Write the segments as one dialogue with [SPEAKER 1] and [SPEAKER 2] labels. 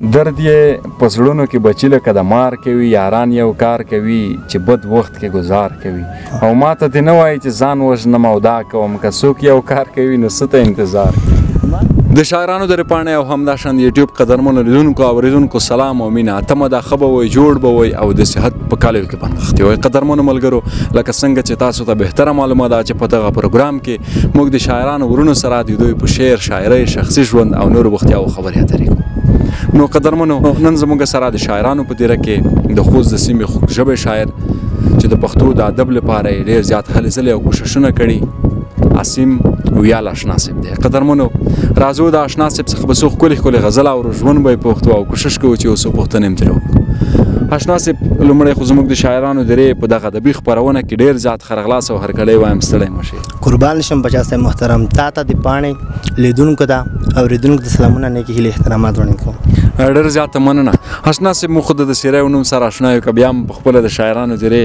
[SPEAKER 1] درد یې په زړونو کې بچي لکه د مار کوي، یاران یو کار کوي چې بد وخت کې گزار کوي. او ما ته دې نه وایي چې ځان وژنم او دا کوم، که څوک یو کار کوي نو څه ته انتظار کوي. د شاعرانو د رپاڼې او همداشان یوټیوب قدرمنو لیدونکو او اورېدونکو سلام او مینه. تمه دا ښه به وی، جوړ به وی او د صحت په کالیو کې بنغښتې وی. قدرمنو ملګرو، لکه څنګه چې تاسو ته بهتره معلومه ده چې په دغه پروګرام کې موږ د شاعرانو ورونو سره د دوی په شعر، شاعرۍ، شخصي ژوند او نورو بوختیاوو خبرې اترې کوو. نو قدرمنو، نن زموږ سره د شاعرانو په دیره کې د خوست د سیمې خوږ ژبی شاعر چې د پښتو د ادب لپاره یې ډېر زیات هلې ځلې او کوښښونه کړي، عاصم ویال اشنا صاحب دی. قدرمنو، راځو د اشنا صاحب څخه به څو ښکلې ښکلې غزل اورو، ژوند به یې پوښتو او کوښښ کوو چې یو څو پوښتنې هم ترې وکړو. اشنا صاحب، لومړی خو زموږ د شاعرانو درې په دغه ادبي خپرونه کې ډېر زیات خرغلاس او هرکلی وایم، ستړی مه شئ.
[SPEAKER 2] قربان شم بچا صاحب محترم، تا ته د پاڼې لیدونکو ته اورېدونکو ته سلامونه، نیکې هیلې، احترامات وړاندې کوم.
[SPEAKER 1] ډېر زیاته مننه. اشنا صاحب، موږ خو د سیرۍ او نوم سره اشنا یو، که بیا هم پخپله د شاعرانو درې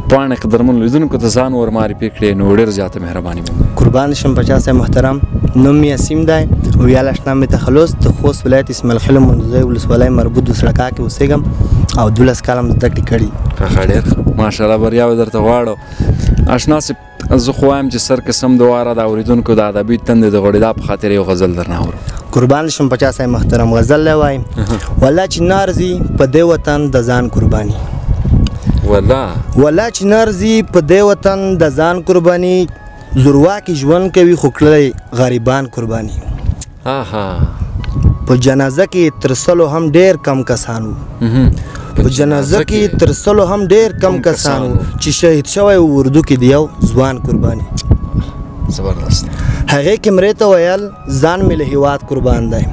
[SPEAKER 1] پاڼې قدرمنو لیدونکو ته ځان ور معرفي کړې نو ډېر زیاته مهرباني به.
[SPEAKER 2] قربان شم بچا صاحب محترم، نوم مې عاصم دی، ویال اشنا مې تخلص، د خوست ولایت اسماعیل خیل منځوی ولسوالۍ مربوط د سړکا کې اوسېږم او 12 کاله مې زده کړې کړي.
[SPEAKER 1] ښه، ډېر ماشاءالله، بریاوې درته غواړو. اشنا صاحب، زه خو وایم چې سر قسم د واره د اورېدونکو د ادبي تندې د غوړېدا په خاطر یو غزل درنه اورو.
[SPEAKER 2] قربان شم بچا صاحب محترم، غزل لی وایم: والله چې نارځي په دې وطن د ځان قرباني، والله چې نارځي په دې وطن د ځان قرباني، زورواکي ژوند کوي خو کړی غریبان قرباني. په جنازه کې تر سلو هم ډېر کم کسانو، په جنازه کې تر سلو هم ډېر کم کسانو چې شهید شوی اردو کې د یو ځوان قرباني.
[SPEAKER 1] زبردست.
[SPEAKER 2] هغې کې مرې ته ویل ځان مې له هېواد قربان دی،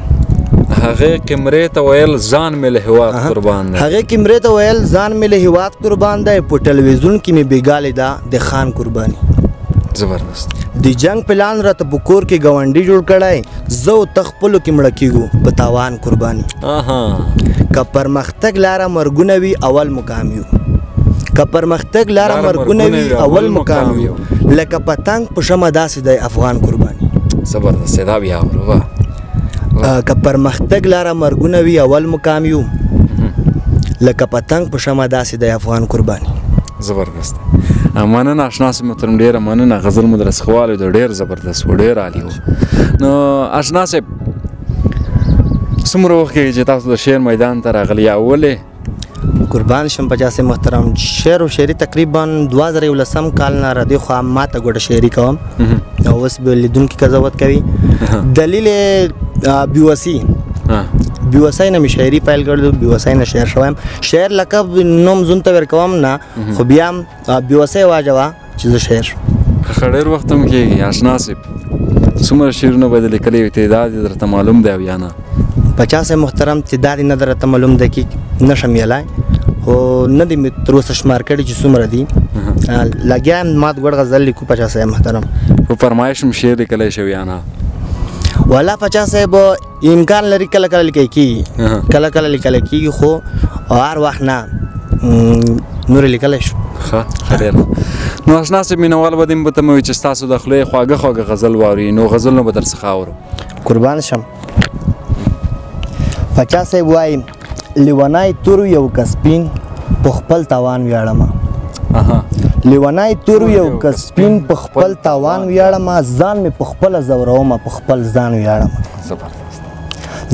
[SPEAKER 1] هغې کې مرې ته ویل ځان مې له هېواد قربان دی،
[SPEAKER 2] هغې کې مرې ته ویل ځان مې له هېواد قربان دی، په ټلویزیون کې مې بېګالې ده د خان قرباني.
[SPEAKER 1] زبردست.
[SPEAKER 2] د جنگ پلان راته په کور کې ګاونډي جوړ کړی، زه او ته خپلو کې مړه کېږو په تاوان قرباني. که پرمختګ لاره مرګونه وي اول مقام یو، که پرمختګ لاره مرګونه وي اول مقام یو، لکه پتنګ په شمه داسې دی افغان قرباني.
[SPEAKER 1] زبردست. دا بیا اورو.
[SPEAKER 2] که پرمختګ لاره مرګونه وي اول مقام یو، لکه پتنګ په شمه داسې دی افغان قرباني.
[SPEAKER 1] زبردست. مننه اشنا صاحب محترم، ډېره مننه. غزل مو در څخه والېدو، ډېر زبردست و، ډېر عالي و. نو اشنا صاحب، څومره وخت کېږي چې تاسو د شعر میدان ته راغلي یا ولې؟
[SPEAKER 2] قربان شم بچا صاحب محترم، شعر و شاعري تقریبا 2011 کال نه را دې خوا ما ته ګوډه شاعري کوم او اوس به لیدونکي قضاوت کوي. دلیل بیوسي، بیوسۍ نه مې شاعري پیل کړې، بیوسۍ نه شاعر شوم. شاعر لقب نوم ځون ته ورکوم نه، خو بیا هم بیوسۍ واجوه چې زه شاعر شم.
[SPEAKER 1] ښه، ډېر وخت هم کېږي. اشنا صاحب، څومره شعرونه به دې لیکلي وي، تعداد یې درته معلوم دی او یا نه؟
[SPEAKER 2] بچا صاحب محترم، تعداد یې نه درته معلوم دی، کې نه شم ویلی، خو نه دي مې تر اوسه شمار کړي چې څومره دي. لګیا یم ما ګوډ غزل لیکو بچا صاحب محترم.
[SPEAKER 1] په فرمایش هم شعر لیکلی شوی یا نه؟
[SPEAKER 2] والا بچا صاحب امکان لري کله کله لیکل کېږي، کله کله لیکل کېږي، خو هر وخت نه نور لیکلی شو.
[SPEAKER 1] ښه، ډېر. نو اشنا صاحب، مینهوال به دې به ته مې وایي چې ستاسو د خولې خواږه خواږه غزل واوري، نو غزلونه به در څخه اورو.
[SPEAKER 2] قربان شم. بچا صاحب وایي: لیونی تور یو کسپین په خپل تاوان ویاړمه، لیونی تور یو کسپین په خپل تاوان ویاړمه، ځان مې په خپله ځورومه په خپل ځان ویاړمه.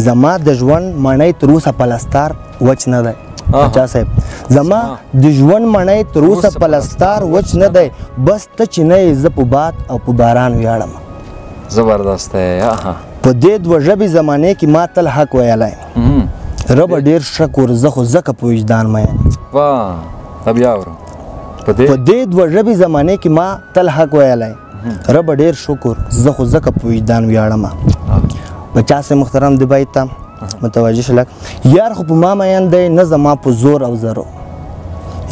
[SPEAKER 2] زما د ژوند مڼۍ تر اوسه پلستار وچ نه دی. بچا صاحب، زما د ژوند مڼۍ تر اوسه پلستار وچ نه دی، بس ته چې نه یې زه په باد او په باران ویاړمه.
[SPEAKER 1] زبردست دی.
[SPEAKER 2] په دې دوه ژبې زمانې کې ما تل حق ویلی، ربه ډېر شکر زه خو ځکه په وجدان مه یم.
[SPEAKER 1] دا بیا اورو.
[SPEAKER 2] په دې دوه ژبې زمانې کې ما تل حق ویلی، ربه ډېر شکر زه خو ځکه په وجدان ویاړمه. بچا صاحب محترم، د بیت ته متوجه شلک: یار خو په ما مین دی نه زما په زور او زرو،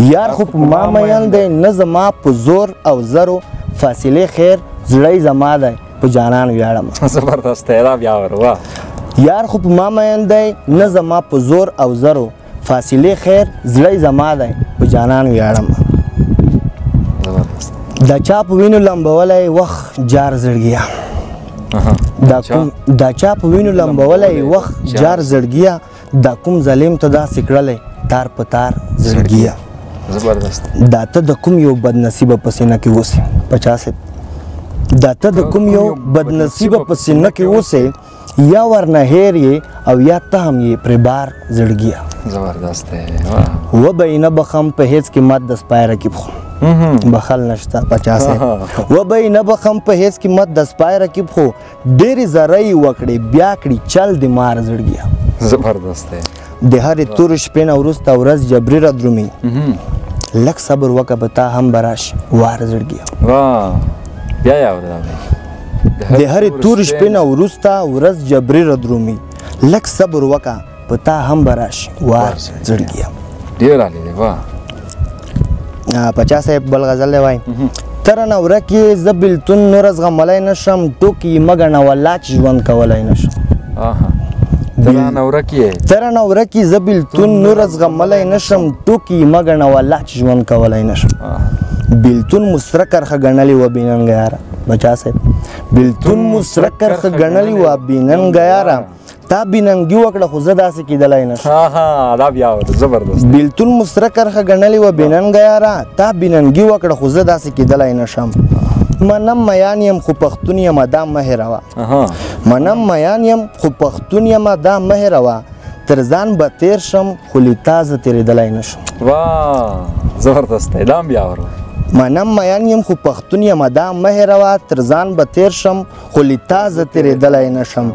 [SPEAKER 2] یار خو په ما مین دی نه زما په زور او زرو، فاصلې خیر زړی زما دی په جانان ویاړمه.
[SPEAKER 1] زبردست دی. دا بیا اورو.
[SPEAKER 2] یار خو په ما مین دی نه زما په زور او زرو، فاصلې خیر زړی زما دی په جانان ویاړمه. دا چا په وینو لمبولی وخت جار زړګیه، دا چا په وینو لمبولی وخت جار زړګیه، دا کوم ظالم ته داسې کړلی تار په تار زړګیه
[SPEAKER 1] زبردست
[SPEAKER 2] دا ته د کوم یو بد نصیبه په سینه کې اوسې پچا صاحب دا ته د کوم یو بد نصیبه په سینه کې اوسې یا ورنه هیر یې او یا ته هم یې پرې بار زړګیه
[SPEAKER 1] زبردست دی
[SPEAKER 2] و به یې نه بخم په هیڅ قیمت د سپای رقیب خو بخل نشته 50 و به یې نه بخم په هیڅ قیمت د سپای رقیب خو ډېرې زرۍ وکړې بیا کړي چل د مار زړګیه
[SPEAKER 1] زبردست دی
[SPEAKER 2] د هرې تورې شپې نه وروسته ورځ جبري رادرومي لږ صبر وکړه به تا هم به راشي وار زړګیه
[SPEAKER 1] بیا یې اورېدم
[SPEAKER 2] د هرې تورې شپې نه وروسته ورځ جبري رادرومي لږ صبر وکړه په تا هم به راشي وار زړګیه
[SPEAKER 1] ډېر عالي دی
[SPEAKER 2] 50 صاحب بل غزل دی وایي تره نه ورکې زه بېلتون نوره زغملی نه شم ټوکې مه ګڼه والله چې ژوند کولی نه شم تره نه ورکې زه بېلتون نوره زغملی نه شم ټوکې مه ګڼه والله چې ژوند کولی نه شم بېلتون مو سره کرښه ګڼلې وه بېننګه یاره 50 صاحب بېلتون مو سره کرښه ګڼلې وه بېننګه یاره تا بېننګي وکړه خو زه داسې کېدلی نه شم بېلتون مو سره کرښه ګڼلې وه بېننګه یاره تا بېننګي وکړه خو زه داسې کېدلی نه شم منم میان یم خو پښتون یم دا مه هېروه منم میان یم خو پښتون یم دا مه هېروه تر ځان به تېر شم خو له تا زه تېرېدلی نه شم
[SPEAKER 1] زبردست دی دا هم بیا ورو
[SPEAKER 2] منم میان یم خو پښتون یم دا مه هېروه تر ځان به تېر شم خو له تا زه تېرېدلی نه شم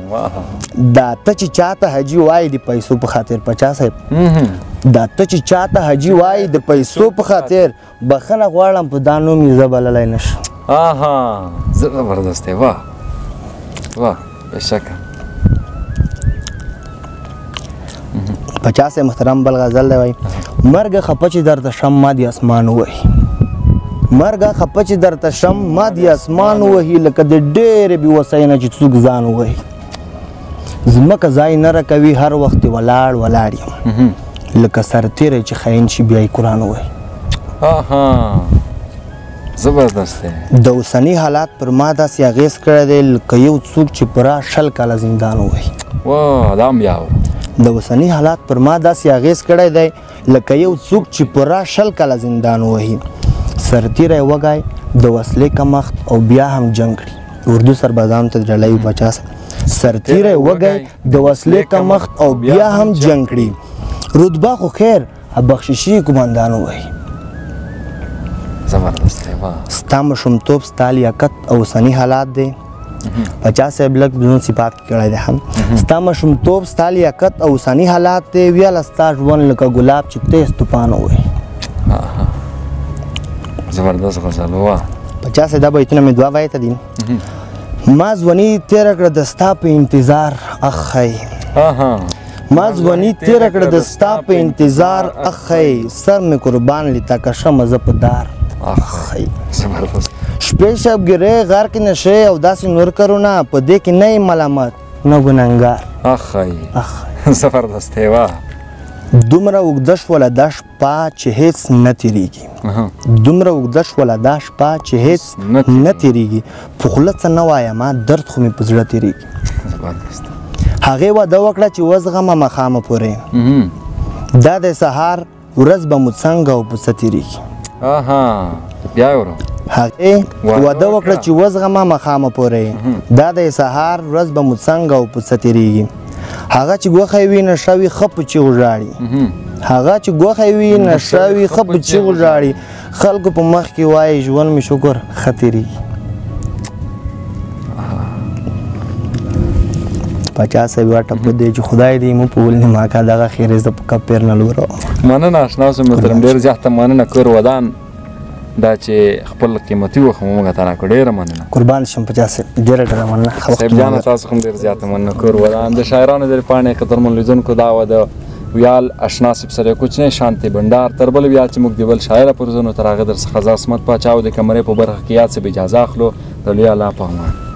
[SPEAKER 2] دا ته چې چاته حاجي وایي د پیسو په خاطر 50 صاحب دا ته چې چاته حاجي وایي د پیسو په خاطر بخښنه غواړم په دا نوم یې زه بللی نه شم
[SPEAKER 1] زبردست دی بېشکه
[SPEAKER 2] 50 محترم بل غزل دی وایي مرګه خفه چې درته شم ما د اسمان ووهي مرګه خفه چې درته شم ما د اسمان ووهي لکه د ډېرې بېوسۍ نه چې څوک ځان ووهي ځمکه ځای نه راکوي هر وخت ولاړ ولاړ یم لکه سرتیری چې خاین شي بیا یې قرآن ووهي
[SPEAKER 1] زبردست دی
[SPEAKER 2] د اوسني حالات پر ما داسې اغېز کړی دی لکه یو څوک چې پوره 20 کاله زندان ووهي
[SPEAKER 1] دا هم بیا
[SPEAKER 2] د اوسني حالات پر ما داسې اغېز کړی دی لکه یو څوک چې پوره 20 کاله زندان ووهي سرتیری وږی د وسلې کمښت او بیا هم جنګ کړي اردو سربازانو ته ډالۍ 50 سرتیری وږی د وسلې کمښت او بیا هم جنګ کړي رتبه خو خیر بخششي قومندان ووهي
[SPEAKER 1] زبردست دی
[SPEAKER 2] ستا مشومتوب ستا لیاقت او اوسني حالات دی 50 صاحب لږ بدون صفات کړی دی هم ستا مشومتوب ستا لیاقت او اوسني حالات دی ویاله ستا ژوند لکه ګلاب چې تیز طوفان ووهي
[SPEAKER 1] زبردست غزل
[SPEAKER 2] 50 دا بیتونه مې دوه وایي ته دي ما ځواني تېره کړه د ستا په انتظار اخی ما ځواني تېره کړه د ستا په انتظار اخی سر مې قربان لیتا که شمه زه په دار اخی شپې شبګیرې غار کې نشې او داسې نور کارونه په دې کې نه یې ملامت نه ګنهګار
[SPEAKER 1] اخی زبردست دی
[SPEAKER 2] دومره اوږده شوله دا شپه چې هېڅ نه تېرېږي دومره اوږده شوله دا شپه چې هېڅ نه تېرېږي په خوله څه نه وایمه درد خو مې په زړه تېرېږي هغې واده وکړه چې وزغمه مخامه پورې دا د سهار ورځ به مو څنګه او په څه تېرېږي هغې واده وکړه چې وزغمه مخامه پورې دا د سهار ورځ به مو څنګه او په څه تېرېږي هغه چې ګوښی وي نشه وي ښه په چیغو ژاړي هغه چې ګوښی وي نشه وي ښه په چیغو ژاړي خلکو په مخ کې وایي ژوند مې شکر ښه تېرېږي 50 یوه ټپه دی چې خدای دې مو په ولنې ماکه دغه خیرې زه په کپ پیر نه لوره
[SPEAKER 1] مننه اشنا اوسم محترم ډېر زیاته مننه کور ودان دا چې خپل قیمتي وخت مو موږ ته راکړو ډېره مننه
[SPEAKER 2] قربان شم 50 ډېره مننه
[SPEAKER 1] صاحب جانه تاسو هم ډېر زیاته مننه کور ودان د شاعرانو د پاڼې قدرمن لیدونکو دا و د ویال اشنا صاحب سره کوچنی شانتي بندار تر بل بیا چې موږ د بل شاعر پر زونو تر هغه در څخه عظمت پاچاو د کمرې په برخه کې یاد څه اجازه اخلو د لوی الله په امان